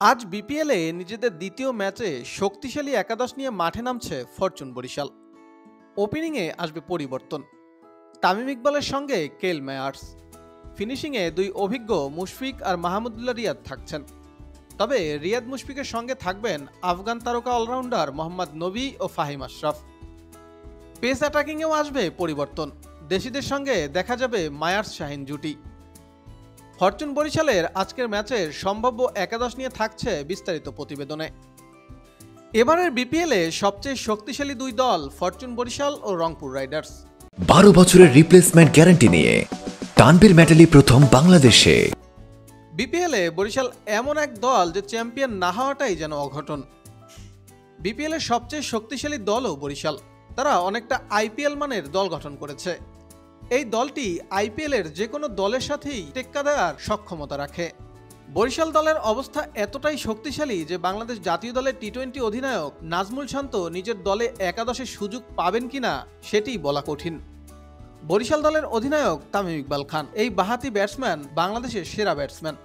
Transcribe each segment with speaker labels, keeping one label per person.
Speaker 1: আজ বিপিএলে নিজেদের দ্বিতীয় ম্যাচে শক্তিশালী একাদশ নিয়ে মাঠে নামছে ফরচুন বরিশাল। ওপেনিংয়ে আসবে পরিবর্তন, তামিম ইকবালের সঙ্গে কেল মেয়ার্স। ফিনিশিংয়ে দুই অভিজ্ঞ মুশফিক আর মাহমুদুল্লাহ রিয়াদ থাকছেন। তবে রিয়াদ মুশফিকের সঙ্গে থাকবেন আফগান তারকা অলরাউন্ডার মোহাম্মদ নবী ও ফাহিম আশরাফ। পেস অ্যাটাকিংয়েও আসবে পরিবর্তন, দেশিদের সঙ্গে দেখা যাবে মায়ার্স শাহিন জুটি। ফরচুন বরিশালের আজকের ম্যাচের সম্ভাব্য একাদশ নিয়ে থাকছে বিস্তারিত প্রতিবেদনে। এবারের বিপিএলে সবচেয়ে শক্তিশালী দুই দল ফরচুন বরিশাল ও রংপুর রাইডার্স।
Speaker 2: 12 বছরের রিপ্লেসমেন্ট গ্যারান্টি নিয়ে তানভীর মেটালি প্রথম বাংলাদেশে।
Speaker 1: বিপিএলে বরিশাল এমন এক দল যে চ্যাম্পিয়ন না হওয়াটাই যেন অঘটন। বিপিএলের সবচেয়ে শক্তিশালী দলও বরিশাল। তারা অনেকটা আইপিএল মানের দল গঠন করেছে। এই দলটি আইপিএলের যে কোনো দলের সাথেই টেক্কা দেওয়ার সক্ষমতা রাখে। বরিশাল দলের অবস্থা এতটাই শক্তিশালী যে বাংলাদেশ জাতীয় দলের টি-20 অধিনায়ক নাজমুল শান্ত নিজের দলে একাদশে সুযোগ পাবেন কিনা সেটিই বলা কঠিন। বরিশাল দলের অধিনায়ক তামিম ইকবাল খান, এই বাঁহাতি ব্যাটসম্যান বাংলাদেশের সেরা ব্যাটসম্যান।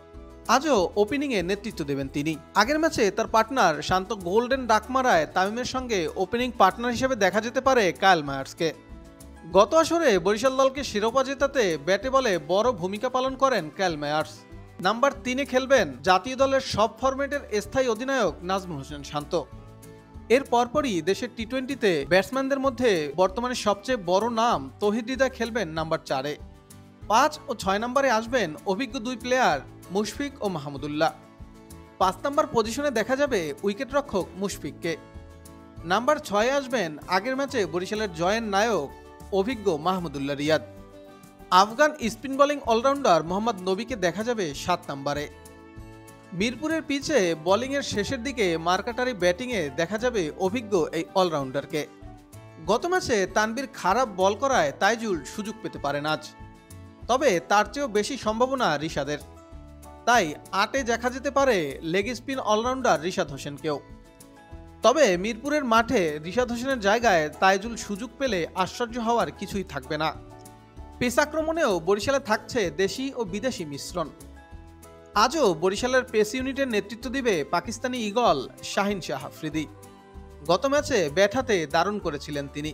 Speaker 1: আজও ওপেনিংয়ে নেতৃত্ব দেবেন তিনি। আগের ম্যাচে তার পার্টনার শান্ত গোল্ডেন ডাক মারায় তামিমের সঙ্গে ওপেনিং পার্টনার হিসেবে দেখা যেতে পারে কায়েল মায়ার্সকে। গত আসরে বরিশাল দলকে শিরোপা জেতাতে ব্যাটে বলে বড় ভূমিকা পালন করেন কায়েল মায়ার্স। নাম্বার 3-এ খেলবেন জাতীয় দলের সব ফরম্যাটের স্থায়ী অধিনায়ক নাজমুল হোসেন শান্ত। এর পরপরই দেশের টি-20তে ব্যাটসম্যানদের মধ্যে বর্তমানে সবচেয়ে বড় নাম তৌহিদ হৃদয় খেলবেন নাম্বার 4-এ। 5 ও 6 নম্বরে আসবেন অভিজ্ঞ দুই প্লেয়ার মুশফিক ও মাহমুদুল্লাহ। 5 নম্বর পজিশনে দেখা যাবে উইকেটরক্ষক মুশফিককে। নাম্বার 6-এ আসবেন আগের ম্যাচে বরিশালের জয়ের নায়ক অভিজ্ঞ Mahmudullah Riyad. Afghan spin bowling allrounder Mohammad নবীকে দেখা যাবে 7 নম্বরে। মিরপুরের পিচে বোলিংয়ের শেষের দিকে মার্কাটারি ব্যাটিংয়ে দেখা যাবে অভিজ্ঞ এই অলরাউন্ডারকে। গত ম্যাচে তানভীর খারাপ বল করায় তাইজুল সুযোগ পেতে পারেন আজ। তবে তার চেয়েও বেশি সম্ভাবনা রিশাদের। তাই 8-এ দেখা যেতে পারে লেগ স্পিন অলরাউন্ডার রিশাদ হোসেনকেও। তবে মিরপুরের মাঠে রিশাদ হোসেনের জায়গায় তাইজুল সুযোগ পেলে আশ্চর্য হওয়ার কিছুই থাকবে না। পেস আক্রমণেও বরিশালে থাকছে দেশি ও বিদেশি মিশ্রণ। আজও বরিশালের পেস ইউনিটের নেতৃত্ব দিবে পাকিস্তানি ইগল শাহিন শাহ আফ্রিদি। গত ম্যাচে ব্যাট হাতে দারুণ করেছিলেন তিনি।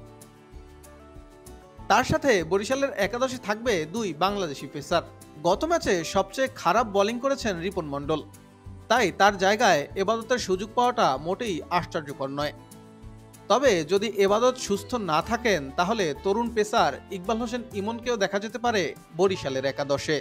Speaker 1: তার সাথে বরিশালের একাদশে থাকবে দুই বাংলাদেশি পেসার। গত ম্যাচে সবচেয়ে খারাপ বোলিং করেছেন রিপন মণ্ডল। তাই তার জায়গায় এবাদতের সুযোগ পাওয়াটা মোটেই আশ্চর্যকর নয়। তবে যদি এবাদত সুস্থ না থাকেন তাহলে তরুণ পেসার ইকবাল হোসেন ইমনকেও দেখা যেতে পারে বরিশালের একাদশে।